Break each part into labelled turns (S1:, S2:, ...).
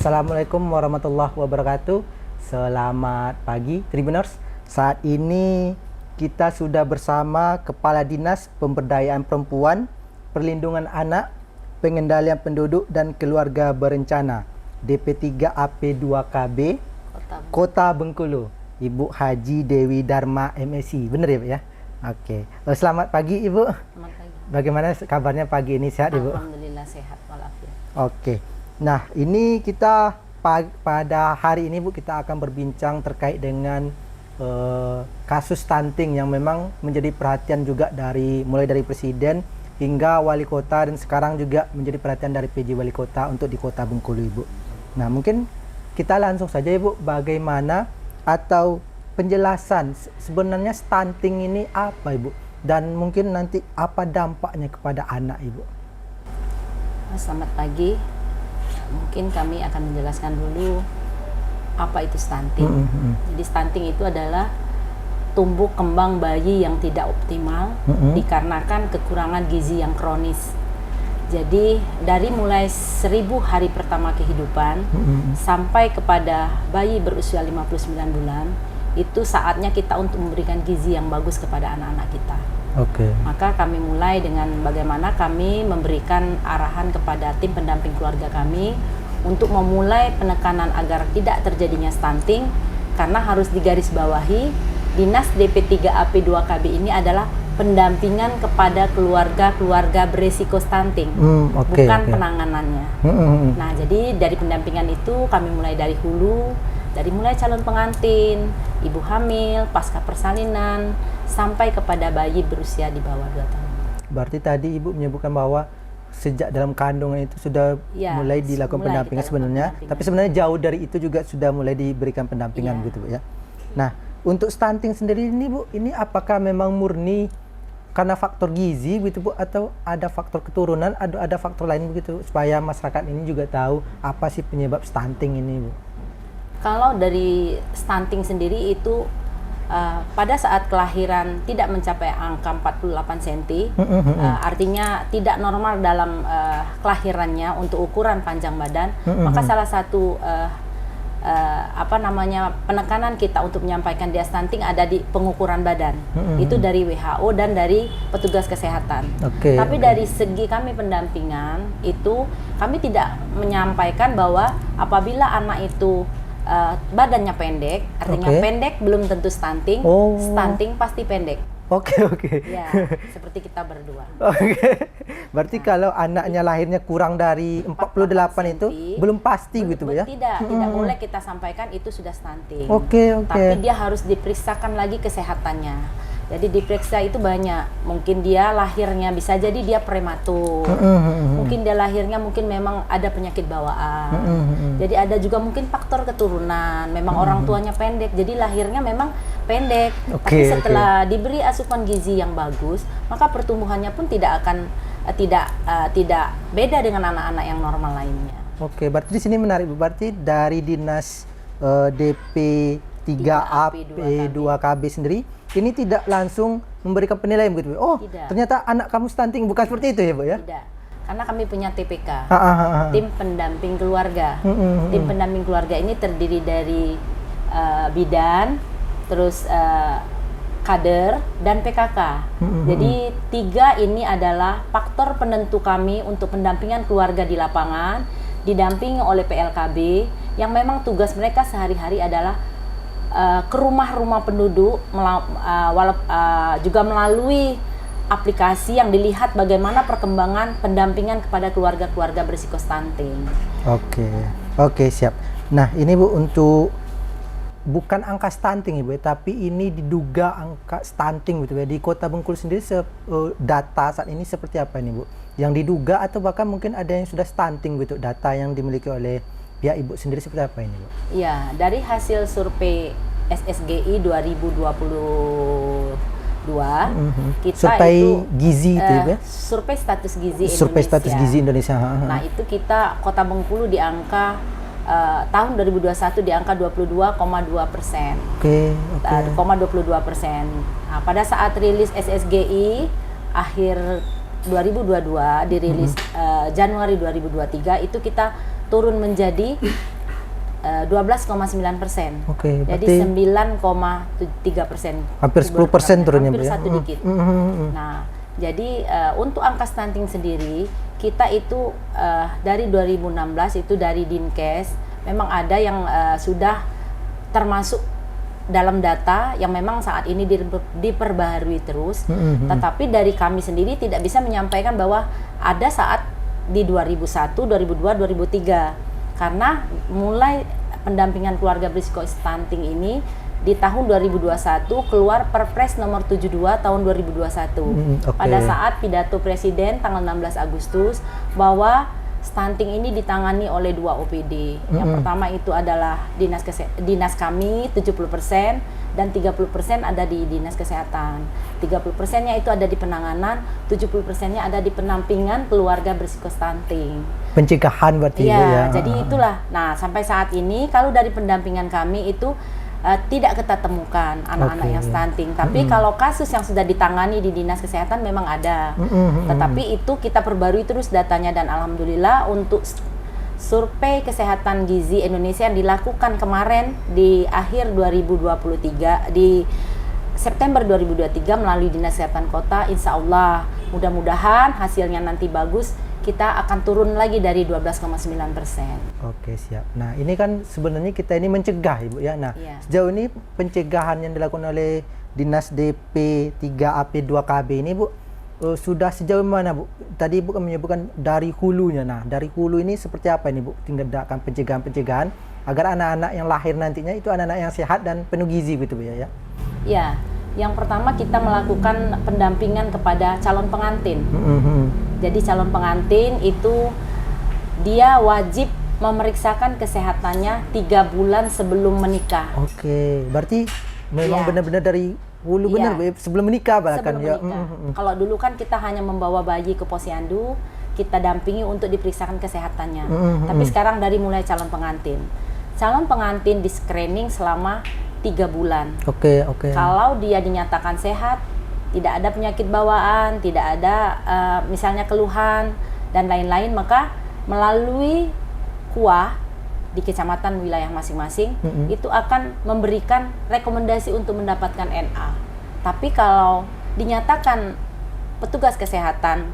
S1: Assalamualaikum warahmatullahi wabarakatuh. Selamat pagi Tribuners. Saat ini kita sudah bersama Kepala Dinas Pemberdayaan Perempuan, Perlindungan Anak, Pengendalian Penduduk dan Keluarga Berencana DP3AP2KB Kota Bengkulu, Ibu Haji Dewi Dharma MSc. Benar ya Pak ya? Oke. Selamat pagi Ibu.
S2: Selamat pagi.
S1: Bagaimana kabarnya pagi ini, sehat Ibu?
S2: Alhamdulillah sehat walafiat.
S1: Oke. Nah, ini kita pada hari ini Bu, kita akan berbincang terkait dengan kasus stunting yang memang menjadi perhatian juga mulai dari Presiden hingga Wali Kota, dan sekarang juga menjadi perhatian dari PJ Wali Kota untuk di Kota Bengkulu Ibu. Nah, mungkin kita langsung saja Ibu, bagaimana atau penjelasan sebenarnya stunting ini apa Ibu, dan mungkin nanti apa dampaknya kepada anak Ibu.
S2: Selamat pagi. Mungkin kami akan menjelaskan dulu apa itu stunting. Jadi stunting itu adalah tumbuh kembang bayi yang tidak optimal dikarenakan kekurangan gizi yang kronis. Jadi dari mulai 1000 hari pertama kehidupan sampai kepada bayi berusia 59 bulan, itu saatnya kita untuk memberikan gizi yang bagus kepada anak-anak kita. Maka kami mulai dengan bagaimana kami memberikan arahan kepada tim pendamping keluarga kami untuk memulai penekanan agar tidak terjadinya stunting, karena harus digarisbawahi Dinas DP3AP2KB ini adalah pendampingan kepada keluarga-keluarga beresiko stunting, bukan penanganannya. Nah, jadi dari pendampingan itu kami mulai dari hulu, dari mulai calon pengantin, ibu hamil, pasca persalinan, sampai kepada bayi berusia di bawah 2 tahun.
S1: Berarti tadi Ibu menyebutkan bahwa sejak dalam kandungan itu sudah mulai dilakukan pendampingan sebenarnya, tapi sebenarnya jauh dari itu juga sudah mulai diberikan pendampingan gitu ya. Nah, untuk stunting sendiri ini Bu, ini apakah memang murni karena faktor gizi gitu Bu, atau ada faktor keturunan, ada faktor lain begitu, supaya masyarakat ini juga tahu apa sih penyebab stunting ini Bu?
S2: Kalau dari stunting sendiri itu pada saat kelahiran tidak mencapai angka 48 cm, artinya tidak normal dalam kelahirannya untuk ukuran panjang badan, maka salah satu penekanan kita untuk menyampaikan dia stunting ada di pengukuran badan. Itu dari WHO dan dari petugas kesehatan. Tapi dari segi kami pendampingan itu kami tidak menyampaikan bahwa apabila anak itu badannya pendek, artinya pendek belum tentu stunting. Stunting pasti pendek. Ya, seperti kita berdua.
S1: Berarti kalau anaknya lahirnya kurang dari 48 itu belum pasti gitu ya?
S2: Tidak boleh kita sampaikan itu sudah stunting.
S1: Tapi
S2: dia harus diperiksakan lagi kesehatannya. Jadi diperiksa itu banyak. Mungkin dia lahirnya bisa jadi dia prematur. Mungkin dia lahirnya mungkin memang ada penyakit bawaan. Jadi ada juga mungkin faktor keturunan. Memang orang tuanya pendek, jadi lahirnya memang pendek. Tapi setelah diberi asupan gizi yang bagus, maka pertumbuhannya pun tidak beda dengan anak-anak yang normal lainnya.
S1: Berarti di sini menarik Bu. Berarti dari Dinas DP3AP2KB sendiri ini tidak langsung memberikan penilaian begitu. Ternyata anak kamu stunting, bukan seperti itu ya Bu ya?
S2: Tidak. Karena kami punya TPK, tim pendamping keluarga. Tim pendamping keluarga ini terdiri dari bidan, terus kader dan PKK. Jadi 3 ini adalah faktor penentu kami untuk pendampingan keluarga di lapangan, didampingi oleh PLKB yang memang tugas mereka sehari-hari adalah ke rumah-rumah penduduk, juga melalui aplikasi yang dilihat bagaimana perkembangan pendampingan kepada keluarga-keluarga berisiko stunting.
S1: Oke, siap. Nah, ini Bu, untuk bukan angka stunting Ibu, tapi ini diduga angka stunting gitu ya. Di Kota Bengkulu sendiri data saat ini seperti apa ini Bu? Yang diduga atau bahkan mungkin ada yang sudah stunting gitu, data yang dimiliki oleh pihak Ibu sendiri seperti apa ini Bu?
S2: Ya, dari hasil survei SSGI 2022, kita
S1: survei
S2: itu
S1: gizi itu ya?
S2: Survei status gizi Indonesia.
S1: Survei status gizi Indonesia.
S2: Nah, itu kita Kota Bengkulu di angka tahun 2021 di angka 22,2%. 22%. Nah, pada saat rilis SSGI akhir 2022 dirilis Januari 2023 itu kita turun menjadi 12,9%.
S1: Oke,
S2: Jadi
S1: berarti
S2: 9,3%.
S1: hampir 10% turunnya, Bu,
S2: Hampir
S1: ya?
S2: satu dikit. Nah, jadi untuk angka stunting sendiri kita itu dari 2016 itu dari Dinkes memang ada yang sudah termasuk dalam data yang memang saat ini diperbaharui terus. Tetapi dari kami sendiri tidak bisa menyampaikan bahwa ada saat di 2001, 2002, 2003. Karena mulai pendampingan keluarga berisiko stunting ini di tahun 2021 keluar Perpres nomor 72 tahun 2021.
S1: Okay.
S2: Pada saat pidato Presiden tanggal 16 Agustus bahwa stunting ini ditangani oleh 2 OPD. Yang pertama itu adalah dinas kami 70% dan 30% ada di dinas kesehatan. 30%-nya itu ada di penanganan, 70%-nya ada di pendampingan keluarga berisiko stunting.
S1: Pencegahan berarti,
S2: Iya,
S1: Bu, ya.
S2: jadi itulah. Nah, sampai saat ini kalau dari pendampingan kami itu tidak kita temukan anak-anak yang stunting. Tapi kalau kasus yang sudah ditangani di dinas kesehatan memang ada. Tetapi itu kita perbarui terus datanya dan alhamdulillah untuk survei kesehatan gizi Indonesia yang dilakukan kemarin di akhir 2023 di September 2023 melalui Dinas Kesehatan Kota, insya Allah mudah-mudahan hasilnya nanti bagus, kita akan turun lagi dari 12,9%.
S1: Oke, siap. Nah, ini kan sebenarnya kita ini mencegah, Ibu, ya. Nah,
S2: Iya.
S1: sejauh ini pencegahan yang dilakukan oleh Dinas DP 3AP 2KB ini, Bu, sudah sejauh mana, Bu? Tadi Ibu kan menyebutkan dari hulunya. Nah, dari hulu ini seperti apa ini, Bu? Tindakan pencegahan-pencegahan agar anak-anak yang lahir nantinya itu anak-anak yang sehat dan penuh gizi, gitu, Bu, ya?
S2: Ya, yang pertama kita melakukan pendampingan kepada calon pengantin. Jadi calon pengantin itu dia wajib memeriksakan kesehatannya 3 bulan sebelum menikah.
S1: Oke, berarti memang
S2: Iya.
S1: benar-benar dari hulu benar,
S2: Iya.
S1: Bu, ya? Sebelum menikah bahkan,
S2: Sebelum
S1: ya.
S2: menikah. Kalau dulu kan kita hanya membawa bayi ke posyandu, kita dampingi untuk diperiksakan kesehatannya. Tapi sekarang dari mulai calon pengantin. Calon pengantin di screening selama 3 bulan.
S1: Oke.
S2: Kalau dia dinyatakan sehat, tidak ada penyakit bawaan, tidak ada misalnya keluhan dan lain-lain, maka melalui KUA di kecamatan wilayah masing-masing itu akan memberikan rekomendasi untuk mendapatkan NA. Tapi kalau dinyatakan petugas kesehatan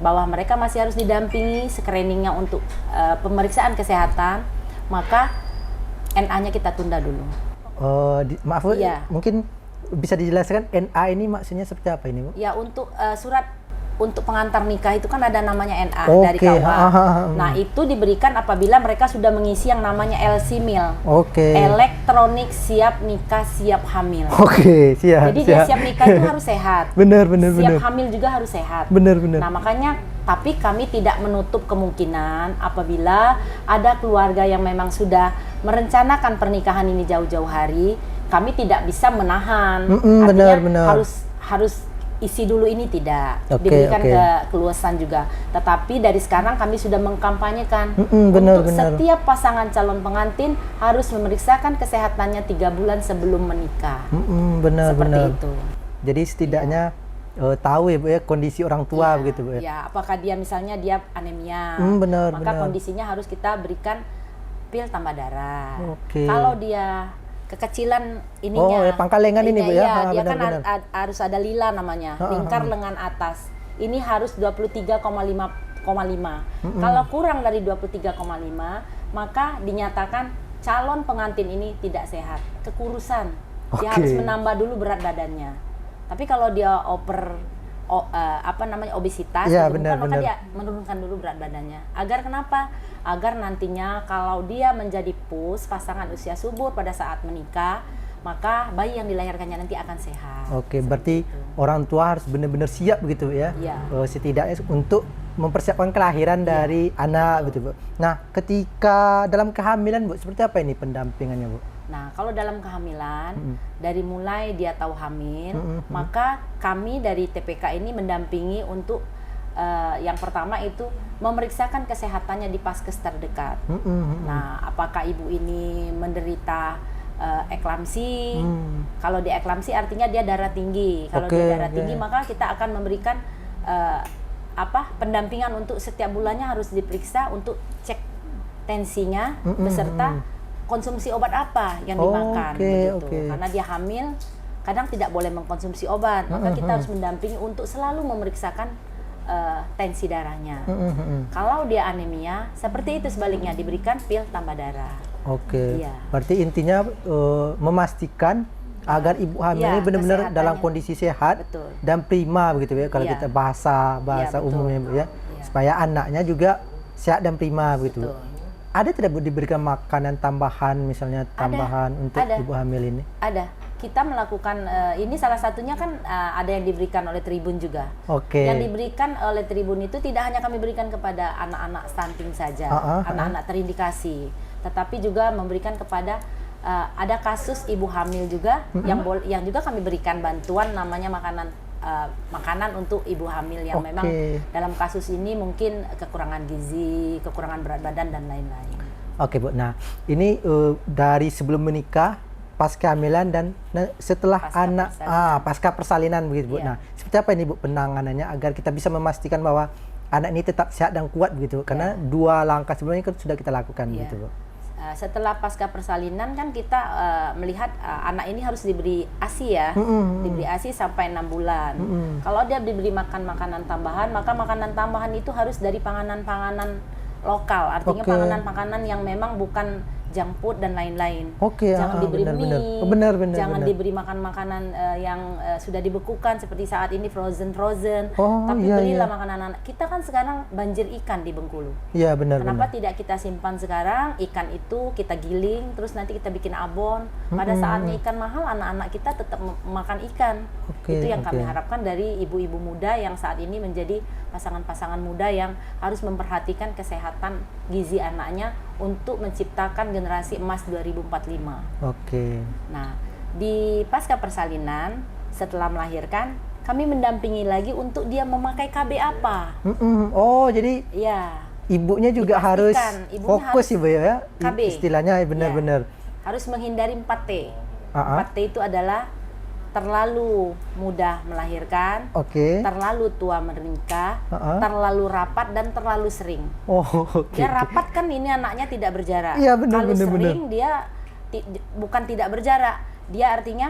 S2: bahwa mereka masih harus didampingi screeningnya untuk pemeriksaan kesehatan, maka NA-nya kita tunda dulu.
S1: Maaf, Bu,
S2: Iya.
S1: mungkin bisa dijelaskan NA ini maksudnya seperti apa ini, Bu?
S2: Ya, untuk surat untuk pengantar nikah itu kan ada namanya NA dari
S1: Oke,
S2: KUA. Nah, itu diberikan apabila mereka sudah mengisi yang namanya LC-MIL.
S1: Oke.
S2: Elektronik siap nikah siap hamil.
S1: Oke, siap.
S2: Jadi dia siap nikah itu harus sehat.
S1: Benar.
S2: Siap hamil juga harus sehat.
S1: Benar.
S2: Nah, makanya tapi kami tidak menutup kemungkinan apabila ada keluarga yang memang sudah merencanakan pernikahan ini jauh-jauh hari, kami tidak bisa menahan. Artinya
S1: benar.
S2: harus isi dulu ini tidak
S1: Oke.
S2: diberikan keluasan juga. Tetapi dari sekarang kami sudah mengkampanyekan
S1: benar.
S2: setiap pasangan calon pengantin harus memeriksakan kesehatannya 3 bulan sebelum menikah.
S1: Benar.
S2: Seperti itu.
S1: Jadi setidaknya tahu ya, Bu, ya, kondisi orang tua
S2: Iya,
S1: begitu, Bu, ya.
S2: Ya, apakah dia misalnya dia anemia,
S1: benar.
S2: maka kondisinya harus kita berikan pil tambah darah.
S1: Oke.
S2: Kalau dia kekecilan ininya,
S1: pangkal lengan ini, Bu, ya.
S2: Iya, dia
S1: Benar.
S2: kan harus ada lila namanya, lingkar lengan atas. Ini harus 23,5. Kalau kurang dari 23,5, maka dinyatakan calon pengantin ini tidak sehat, kekurusan. Dia harus menambah dulu berat badannya. Tapi kalau dia obesitas,
S1: Ya,
S2: maka dia menurunkan dulu berat badannya. Agar kenapa? Agar nantinya kalau dia menjadi pasangan usia subur pada saat menikah, maka bayi yang dilahirkannya nanti akan sehat.
S1: Oke, berarti orang tua harus benar-benar siap begitu, ya.
S2: Iya.
S1: Setidaknya untuk mempersiapkan kelahiran dari anak, betul, Bu. Nah, ketika dalam kehamilan, Bu, seperti apa ini pendampingannya, Bu?
S2: Nah, kalau dalam kehamilan, dari mulai dia tahu hamil, maka kami dari TPK ini mendampingi untuk yang pertama itu memeriksakan kesehatannya di paskes terdekat. Nah, apakah ibu ini menderita eklamsi? Kalau di eklamsi artinya dia darah tinggi. Kalau dia darah tinggi, maka kita akan memberikan pendampingan untuk setiap bulannya harus diperiksa untuk cek tensinya beserta konsumsi obat apa yang dimakan begitu. Karena dia hamil, kadang tidak boleh mengkonsumsi obat, maka kita harus mendampingi untuk selalu memeriksakan tensi darahnya. Kalau dia anemia, seperti itu sebaliknya diberikan pil tambah darah.
S1: Iya. Berarti intinya memastikan agar ibu hamil ini benar-benar dalam kondisi sehat dan prima begitu ya. Kalau kita bahasa umumnya Bu ya. Supaya anaknya juga sehat dan prima begitu. Ada tidak Bu diberikan makanan tambahan misalnya untuk ibu hamil ini? Ada.
S2: Kita melakukan ini salah satunya kan ada yang diberikan oleh Tribun juga. Yang diberikan oleh Tribun itu tidak hanya kami berikan kepada anak-anak stunting saja, anak-anak terindikasi, tetapi juga memberikan kepada ada kasus ibu hamil juga yang juga kami berikan bantuan namanya makanan untuk ibu hamil yang memang dalam kasus ini mungkin kekurangan gizi, kekurangan berat badan dan lain-lain.
S1: Bu. Nah, ini dari sebelum menikah, pas kehamilan dan setelah pasca persalinan begitu Bu. Nah, seperti apa ini Bu penanganannya agar kita bisa memastikan bahwa anak ini tetap sehat dan kuat begitu? Karena 2 langkah sebelumnya kan sudah kita lakukan begitu Bu.
S2: Setelah pasca persalinan kan kita melihat anak ini harus diberi ASI ya, diberi ASI sampai 6 bulan. Kalau dia diberi makan makanan tambahan, maka makanan tambahan itu harus dari panganan-panganan lokal, artinya panganan-panganan yang memang bukan junk food dan lain-lain. Jangan diberi mie, jangan diberi makan makanan yang sudah dibekukan seperti saat ini frozen. Tapi belilah makanan anak. Kita kan sekarang banjir ikan di Bengkulu.
S1: Iya benar.
S2: Kenapa tidak kita simpan sekarang ikan itu kita giling, terus nanti kita bikin abon. Pada saatnya ikan mahal, anak-anak kita tetap makan ikan. Itu yang kami harapkan dari ibu-ibu muda yang saat ini menjadi pasangan-pasangan muda yang harus memperhatikan kesehatan gizi anaknya untuk menciptakan generasi emas 2045. Nah, di pasca persalinan setelah melahirkan, kami mendampingi lagi untuk dia memakai KB apa.
S1: Jadi ibunya juga harus fokus Ibu ya.
S2: KB.
S1: Istilahnya benar-benar.
S2: Harus menghindari 4T. 4T itu adalah terlalu mudah melahirkan, terlalu tua menikah, terlalu rapat dan terlalu sering. Dia rapat kan ini anaknya tidak berjarak. Kalau sering dia bukan tidak berjarak, dia artinya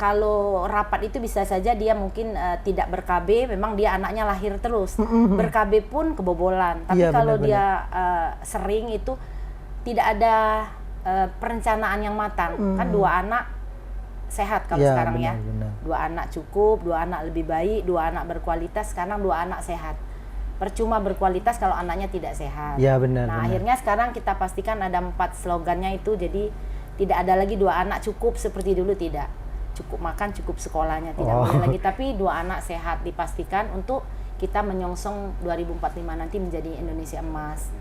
S2: kalau rapat itu bisa saja dia mungkin tidak ber-KB, memang dia anaknya lahir terus. Ber-KB pun kebobolan. Tapi kalau dia sering itu tidak ada perencanaan yang matang. Kan 2 anak sehat kalau sekarang benar. 2 anak cukup, 2 anak lebih baik, 2 anak berkualitas, sekarang 2 anak sehat. Percuma berkualitas kalau anaknya tidak sehat. Akhirnya sekarang kita pastikan ada 4 slogannya itu, jadi tidak ada lagi 2 anak cukup seperti dulu, tidak. Cukup makan, cukup sekolahnya, tidak boleh lagi. Tapi 2 anak sehat dipastikan untuk kita menyongsong 2045 nanti menjadi Indonesia emas.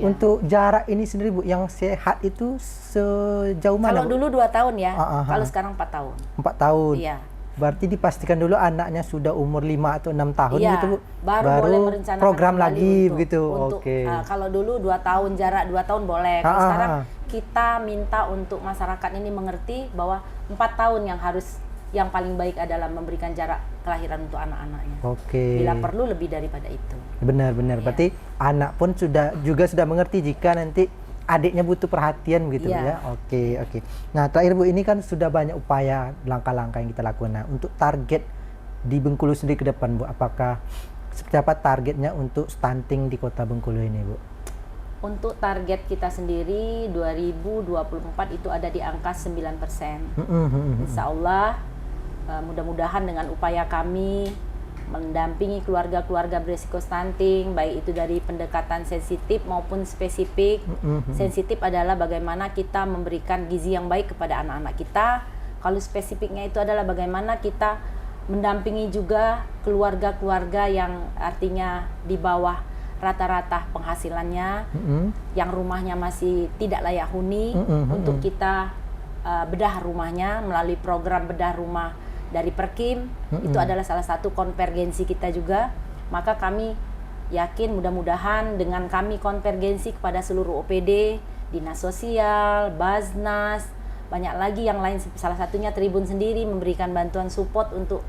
S1: Untuk jarak ini sendiri Bu, yang sehat itu sejauh mana?
S2: Kalau dulu 2 tahun ya, kalau sekarang 4 tahun.
S1: 4 tahun? Iya. Berarti dipastikan dulu anaknya sudah umur 5 atau 6 tahun gitu Bu?
S2: Baru boleh merencanakan
S1: program lagi begitu?
S2: Kalau dulu 2 tahun, jarak 2 tahun boleh. Kalau sekarang kita minta untuk masyarakat ini mengerti bahwa 4 tahun yang paling baik adalah memberikan jarak kelahiran untuk anak-anaknya. Bila perlu lebih daripada itu. Benar-benar.
S1: Berarti anak pun sudah mengerti jika nanti adiknya butuh perhatian gitu ya. Nah, terakhir Bu, ini kan sudah banyak upaya langkah-langkah yang kita lakukan. Nah, untuk target di Bengkulu sendiri ke depan Bu, apakah seperti apa targetnya untuk stunting di Kota Bengkulu ini Bu?
S2: Untuk target kita sendiri 2024 itu ada di angka 9%. Insya Allah mudah-mudahan dengan upaya kami mendampingi keluarga-keluarga berisiko stunting, baik itu dari pendekatan sensitif maupun spesifik. Sensitif adalah bagaimana kita memberikan gizi yang baik kepada anak-anak kita. Kalau spesifiknya itu adalah bagaimana kita mendampingi juga keluarga-keluarga yang artinya di bawah rata-rata penghasilannya, yang rumahnya masih tidak layak huni, untuk kita bedah rumahnya melalui program bedah rumah dari Perkim. Itu adalah salah satu konvergensi kita juga. Maka kami yakin mudah-mudahan dengan kami konvergensi kepada seluruh OPD, Dinas Sosial, Baznas, banyak lagi yang lain, salah satunya Tribun sendiri memberikan bantuan support untuk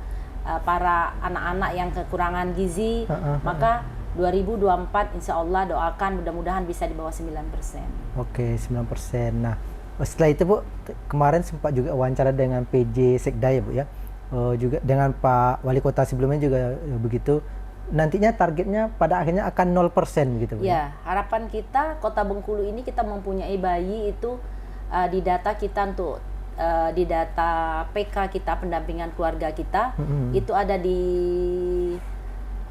S2: para anak-anak yang kekurangan gizi. Maka 2024 insya Allah doakan mudah-mudahan bisa di bawah 9%.
S1: Oke, 9%. Nah, setelah itu Bu, kemarin sempat juga wawancara dengan PJ Sekda ya Bu ya. Juga dengan Pak Wali Kota sebelumnya juga begitu. Nantinya targetnya pada akhirnya akan 0% gitu Bu.
S2: Ya, harapan kita Kota Bengkulu ini kita mempunyai bayi itu di data kita untuk di data PK kita, pendampingan keluarga kita, itu ada di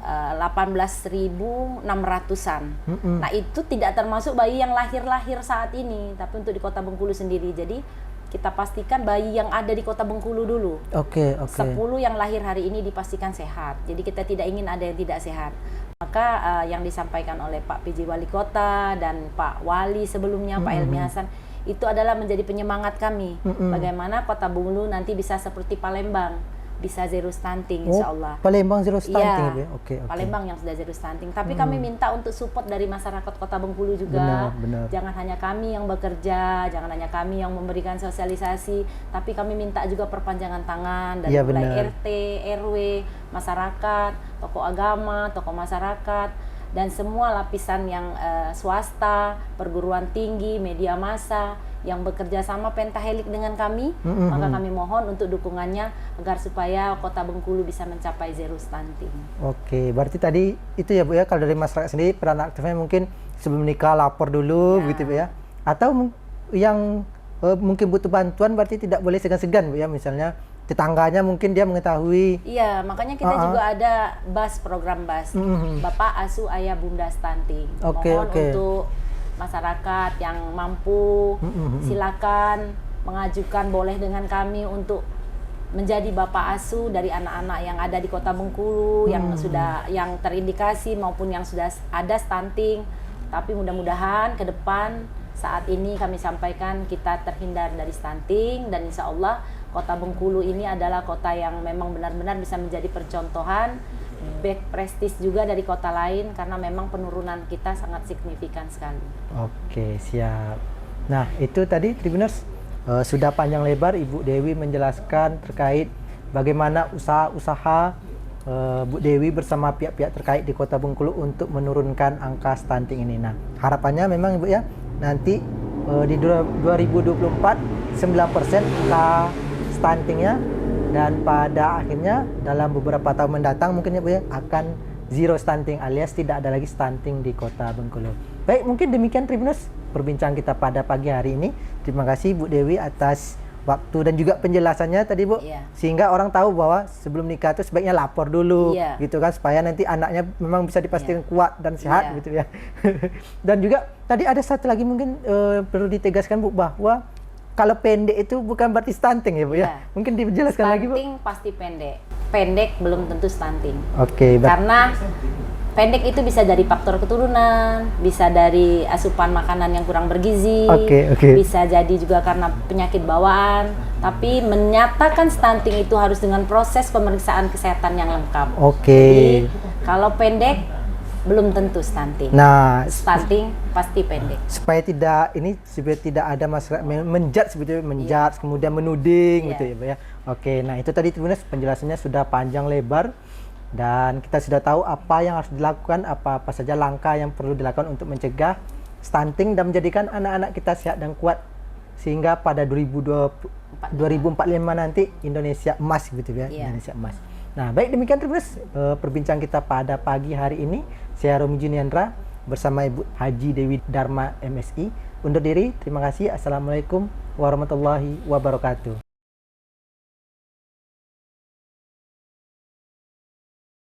S2: 18.600-an. Nah, itu tidak termasuk bayi yang lahir-lahir saat ini, tapi untuk di Kota Bengkulu sendiri. Jadi kita pastikan bayi yang ada di Kota Bengkulu dulu.
S1: Oke.
S2: 10 yang lahir hari ini dipastikan sehat. Jadi kita tidak ingin ada yang tidak sehat. Maka yang disampaikan oleh Pak PJ Wali Kota dan Pak Wali sebelumnya, Pak Helmi Hasan, itu adalah menjadi penyemangat kami. Bagaimana Kota Bengkulu nanti bisa seperti Palembang, bisa zero stunting insya Allah.
S1: Palembang zero stunting
S2: ya,
S1: ya? Oke.
S2: Palembang yang sudah zero stunting. Tapi kami minta untuk support dari masyarakat Kota Bengkulu juga.
S1: Benar.
S2: Jangan hanya kami yang bekerja, jangan hanya kami yang memberikan sosialisasi, tapi kami minta juga perpanjangan tangan dari mulai RT, RW, masyarakat, tokoh agama, tokoh masyarakat, dan semua lapisan yang swasta, perguruan tinggi, media massa yang bekerja sama pentahelik dengan kami, maka kami mohon untuk dukungannya agar supaya Kota Bengkulu bisa mencapai zero stunting.
S1: Oke, berarti tadi itu ya Bu ya, kalau dari masyarakat sendiri peran aktifnya mungkin sebelum nikah lapor dulu gitu Bu ya. Atau yang mungkin butuh bantuan berarti tidak boleh segan-segan Bu ya, misalnya tetangganya mungkin dia mengetahui.
S2: Iya, makanya kita juga ada BAS, program BAS, Bapak Asuh Ayah Bunda Stunting. Mohon untuk masyarakat yang mampu, silakan mengajukan, boleh dengan kami untuk menjadi bapak asuh dari anak-anak yang ada di Kota Bengkulu, yang terindikasi maupun yang sudah ada stunting. Tapi mudah-mudahan ke depan, saat ini kami sampaikan kita terhindar dari stunting, dan insya Allah Kota Bengkulu ini adalah kota yang memang benar-benar bisa menjadi percontohan, back prestis juga dari kota lain, karena memang penurunan kita sangat signifikan sekali.
S1: Oke, siap. Nah, itu tadi Tribuners sudah panjang lebar Ibu Dewi menjelaskan terkait bagaimana usaha-usaha Bu Dewi bersama pihak-pihak terkait di Kota Bengkulu untuk menurunkan angka stunting ini. Nah, harapannya memang Ibu ya, nanti di 2024 9% angka stuntingnya, dan pada akhirnya dalam beberapa tahun mendatang mungkin ya Bu ya akan zero stunting, alias tidak ada lagi stunting di Kota Bengkulu. Baik, mungkin demikian Tribuners perbincangan kita pada pagi hari ini. Terima kasih Bu Dewi atas waktu dan juga penjelasannya tadi Bu, sehingga orang tahu bahwa sebelum nikah itu sebaiknya lapor dulu gitu kan, supaya nanti anaknya memang bisa dipastikan kuat dan sehat gitu ya. Dan juga tadi ada satu lagi mungkin perlu ditegaskan Bu, bahwa kalau pendek itu bukan berarti stunting ya Bu ya. Mungkin dijelaskan lagi Bu.
S2: Stunting pasti pendek. Pendek belum tentu stunting.
S1: Oke,
S2: karena pendek itu bisa dari faktor keturunan, bisa dari asupan makanan yang kurang bergizi, bisa jadi juga karena penyakit bawaan. Tapi menyatakan stunting itu harus dengan proses pemeriksaan kesehatan yang lengkap. Jadi kalau pendek belum tentu stunting.
S1: Nah,
S2: stunting pasti pendek.
S1: Supaya tidak ada masalah menjudge sebetulnya, kemudian menuding gitu ya Bu ya. Oke, nah itu tadi Tribuners penjelasannya sudah panjang lebar, dan kita sudah tahu apa yang harus dilakukan, apa saja langkah yang perlu dilakukan untuk mencegah stunting dan menjadikan anak-anak kita sehat dan kuat, sehingga pada 2045 nanti Indonesia emas gitu ya, Indonesia emas. Nah, baik demikian Tribuners perbincangan kita pada pagi hari ini. Saya Romi Juniandra bersama Ibu Haji Dewi Dharma MSI undur diri. Terima kasih. Assalamualaikum warahmatullahi wabarakatuh.